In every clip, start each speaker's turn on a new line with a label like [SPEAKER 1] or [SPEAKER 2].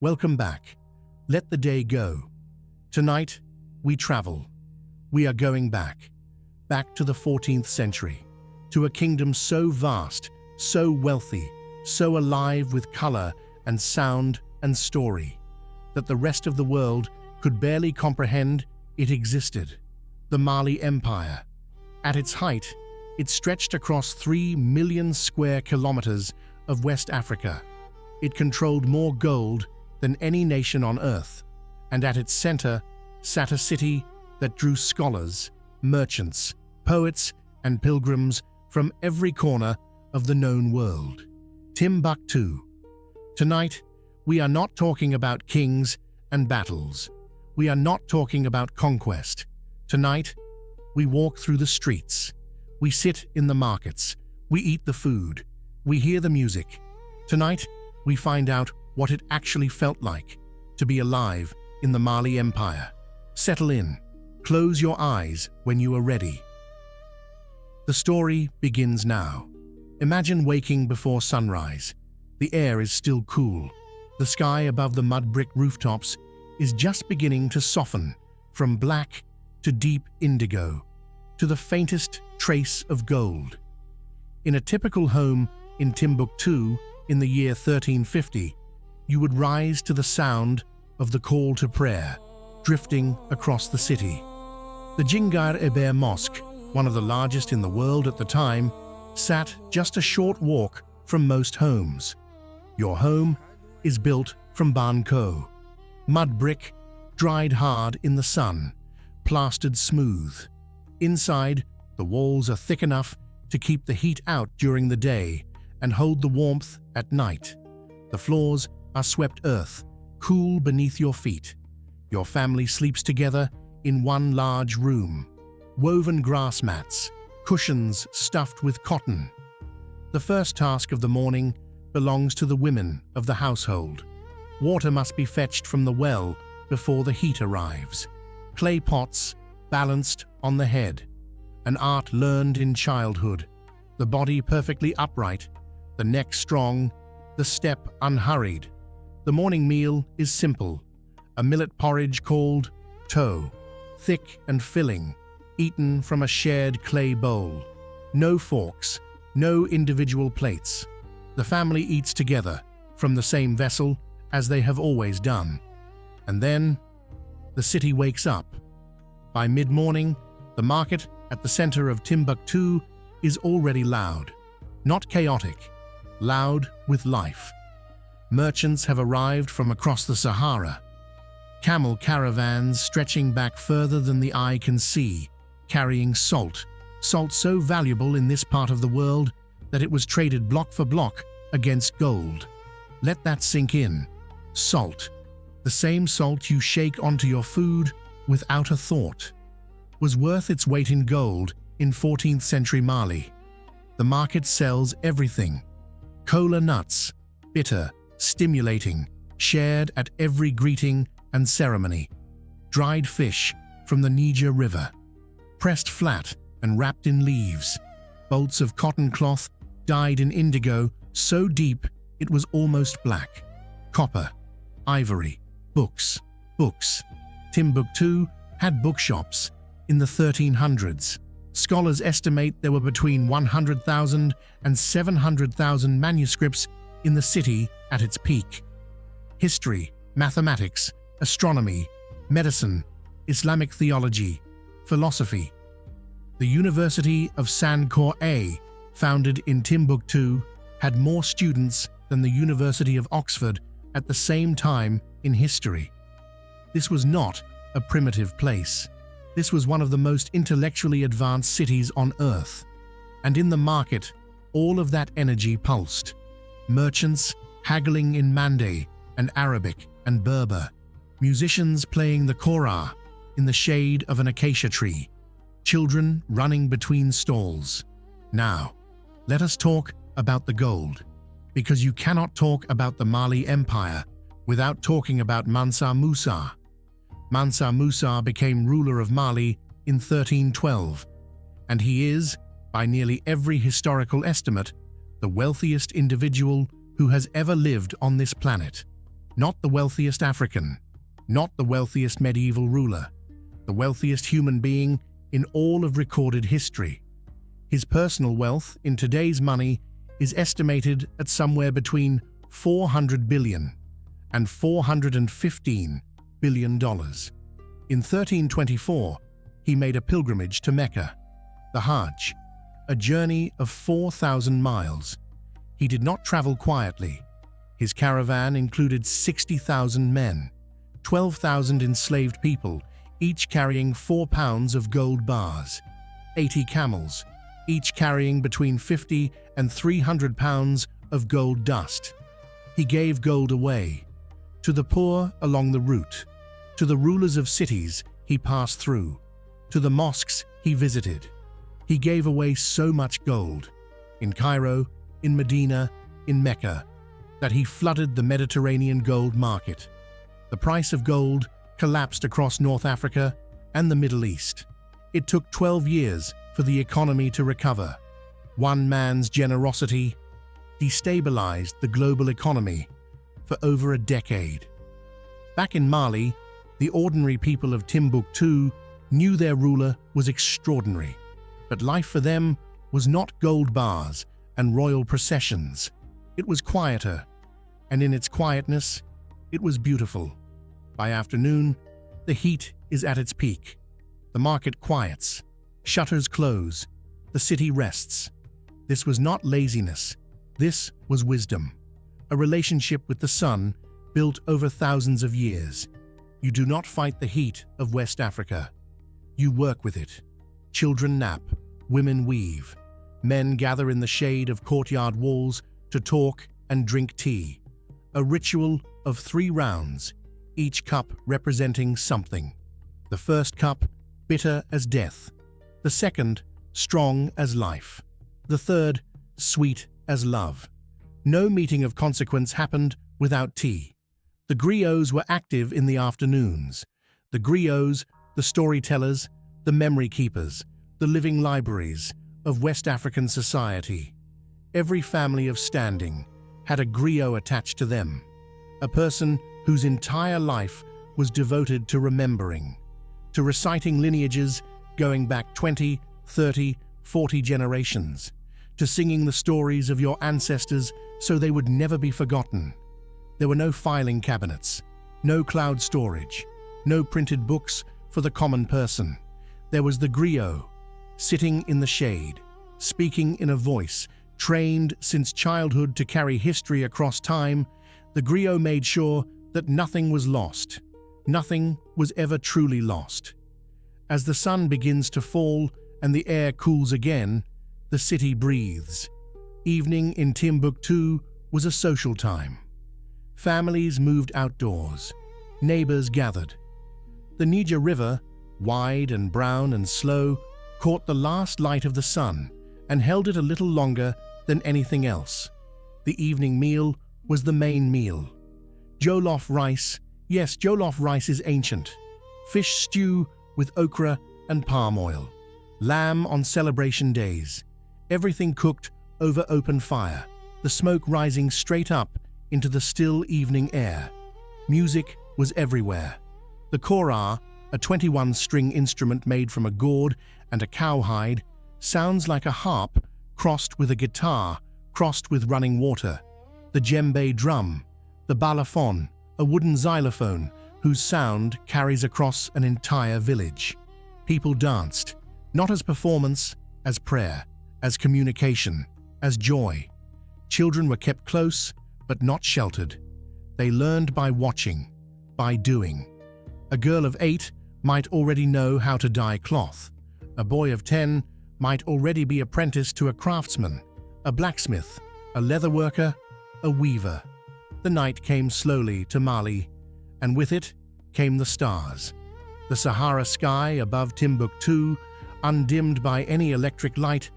[SPEAKER 1] Welcome back. Let the day go. Tonight, we travel. We are going back to the 14th century, to a kingdom so vast, so wealthy, so alive with color and sound and story, that the rest of the world could barely comprehend it existed. The Mali Empire. At its height, it stretched across 3 million square kilometers of West Africa. It controlled more gold than any nation on earth, and at its center sat a city that drew scholars, merchants, poets, and pilgrims from every corner of the known world. Timbuktu. Tonight, we are not talking about kings and battles. We are not talking about conquest. Tonight, we walk through the streets. We sit in the markets. We eat the food. We hear the music. Tonight, we find out what it actually felt like to be alive in the Mali Empire. Settle in. Close your eyes when you are ready. The story begins now. Imagine waking before sunrise. The air is still cool. The sky above the mud brick rooftops is just beginning to soften from black to deep indigo, to the faintest trace of gold. In a typical home in Timbuktu in the year 1350, you would rise to the sound of the call to prayer, drifting across the city. The Djingar Eber Mosque, one of the largest in the world at the time, sat just a short walk from most homes. Your home is built from banko, mud brick, dried hard in the sun, plastered smooth. Inside, the walls are thick enough to keep the heat out during the day and hold the warmth at night. The floors are swept earth, cool beneath your feet. Your family sleeps together in one large room. Woven grass mats, cushions stuffed with cotton. The first task of the morning belongs to the women of the household. Water must be fetched from the well before the heat arrives. Clay pots balanced on the head, an art learned in childhood. The body perfectly upright, the neck strong, the step unhurried. The morning meal is simple, a millet porridge called toe, thick and filling, eaten from a shared clay bowl. No forks, no individual plates. The family eats together from the same vessel as they have always done. And then, the city wakes up. By mid-morning, the market at the center of Timbuktu is already loud, not chaotic, loud with life. Merchants have arrived from across the Sahara. Camel caravans stretching back further than the eye can see, carrying salt so valuable in this part of the world that it was traded block for block against gold. Let that sink in. Salt, the same salt you shake onto your food without a thought, was worth its weight in gold in 14th century Mali. The market sells everything. Cola nuts, bitter, stimulating, shared at every greeting and ceremony. Dried fish from the Niger River, pressed flat and wrapped in leaves. Bolts of cotton cloth dyed in indigo so deep it was almost black. Copper, ivory, books. Timbuktu had bookshops in the 1300s. Scholars estimate there were between 100,000 and 700,000 manuscripts in the city at its peak. History, mathematics, astronomy, medicine, Islamic theology, philosophy. The University of Sankore, founded in Timbuktu, had more students than the University of Oxford at the same time in history. This was not a primitive place. This was one of the most intellectually advanced cities on earth. And in the market, all of that energy pulsed. Merchants haggling in Mande and Arabic and Berber. Musicians playing the kora in the shade of an acacia tree. Children running between stalls. Now, let us talk about the gold, because you cannot talk about the Mali Empire without talking about Mansa Musa. Mansa Musa became ruler of Mali in 1312, and he is, by nearly every historical estimate, the wealthiest individual who has ever lived on this planet. Not the wealthiest African, not the wealthiest medieval ruler, the wealthiest human being in all of recorded history. His personal wealth in today's money is estimated at somewhere between $400 billion and $415 billion. In 1324, he made a pilgrimage to Mecca, the Hajj, a journey of 4,000 miles. He did not travel quietly. His caravan included 60,000 men, 12,000 enslaved people, each carrying 4 pounds of gold bars, 80 camels, each carrying between 50 and 300 pounds of gold dust. He gave gold away to the poor along the route, to the rulers of cities he passed through, to the mosques he visited. He gave away so much gold, in Cairo, in Medina, in Mecca, that he flooded the Mediterranean gold market. The price of gold collapsed across North Africa and the Middle East. It took 12 years for the economy to recover. One man's generosity destabilized the global economy for over a decade. Back in Mali, the ordinary people of Timbuktu knew their ruler was extraordinary, but life for them was not gold bars and royal processions. It was quieter, and in its quietness, it was beautiful. By afternoon, the heat is at its peak. The market quiets, shutters close, the city rests. This was not laziness, this was wisdom, a relationship with the sun built over thousands of years. You do not fight the heat of West Africa. You work with it. Children nap, women weave, men gather in the shade of courtyard walls to talk and drink tea. A ritual of 3 rounds, each cup representing something. The first cup, bitter as death. The second, strong as life. The third, sweet as love. No meeting of consequence happened without tea. The griots were active in the afternoons. The griots, the storytellers, the memory keepers, the living libraries of West African society. Every family of standing had a griot attached to them, a person whose entire life was devoted to remembering, to reciting lineages going back 20, 30, 40 generations, to singing the stories of your ancestors so they would never be forgotten. There were no filing cabinets, no cloud storage, no printed books for the common person. There was the griot, sitting in the shade, speaking in a voice trained since childhood to carry history across time. The griot made sure that nothing was lost. Nothing was ever truly lost. As the sun begins to fall and the air cools again, the city breathes. Evening in Timbuktu was a social time. Families moved outdoors. Neighbors gathered. The Niger River, wide and brown and slow, caught the last light of the sun and held it a little longer than anything else. The evening meal was the main meal. Jollof rice, yes, jollof rice is ancient. Fish stew with okra and palm oil. Lamb on celebration days. Everything cooked over open fire, the smoke rising straight up into the still evening air. Music was everywhere. The kora, a 21-string instrument made from a gourd and a cowhide, sounds like a harp crossed with a guitar, crossed with running water. The djembe drum, the balafon, a wooden xylophone whose sound carries across an entire village. People danced, not as performance, as prayer, as communication, as joy. Children were kept close, but not sheltered. They learned by watching, by doing. A girl of 8 might already know how to dye cloth. A boy of 10 might already be apprenticed to a craftsman, a blacksmith, a leather worker, a weaver. The night came slowly to Mali, and with it came the stars. The Sahara sky above Timbuktu, undimmed by any electric light,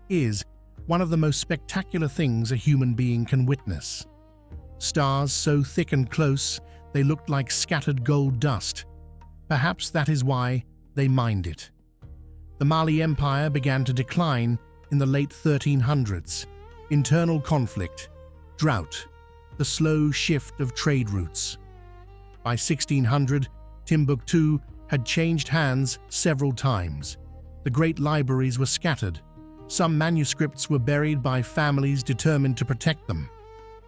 [SPEAKER 1] is one of the most spectacular things a human being can witness. Stars so thick and close, they looked like scattered gold dust. Perhaps that is why they mined it. The Mali Empire began to decline in the late 1300s. Internal conflict, drought, the slow shift of trade routes. By 1600, Timbuktu had changed hands several times. The great libraries were scattered. Some manuscripts were buried by families determined to protect them.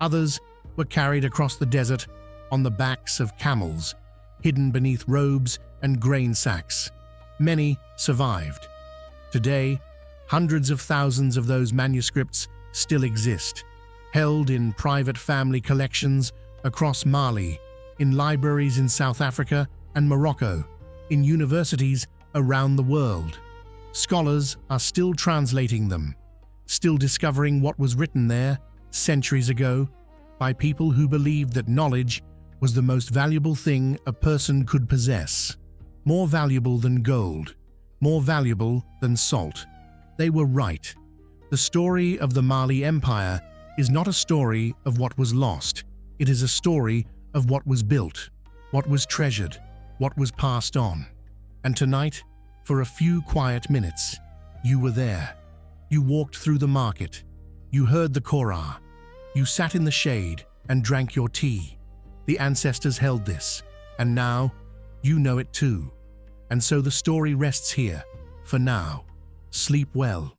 [SPEAKER 1] Others were carried across the desert on the backs of camels, hidden beneath robes and grain sacks. Many survived. Today, hundreds of thousands of those manuscripts still exist, held in private family collections across Mali, in libraries in South Africa and Morocco, in universities around the world. Scholars are still translating them, still discovering what was written there centuries ago by people who believed that knowledge was the most valuable thing a person could possess. More valuable than gold, more valuable than salt. They were right. The story of the Mali Empire is not a story of what was lost. It is a story of what was built, what was treasured, what was passed on. And tonight, for a few quiet minutes, you were there. You walked through the market. You heard the Korah. You sat in the shade and drank your tea. The ancestors held this, and now you know it too. And so the story rests here, for now. Sleep well.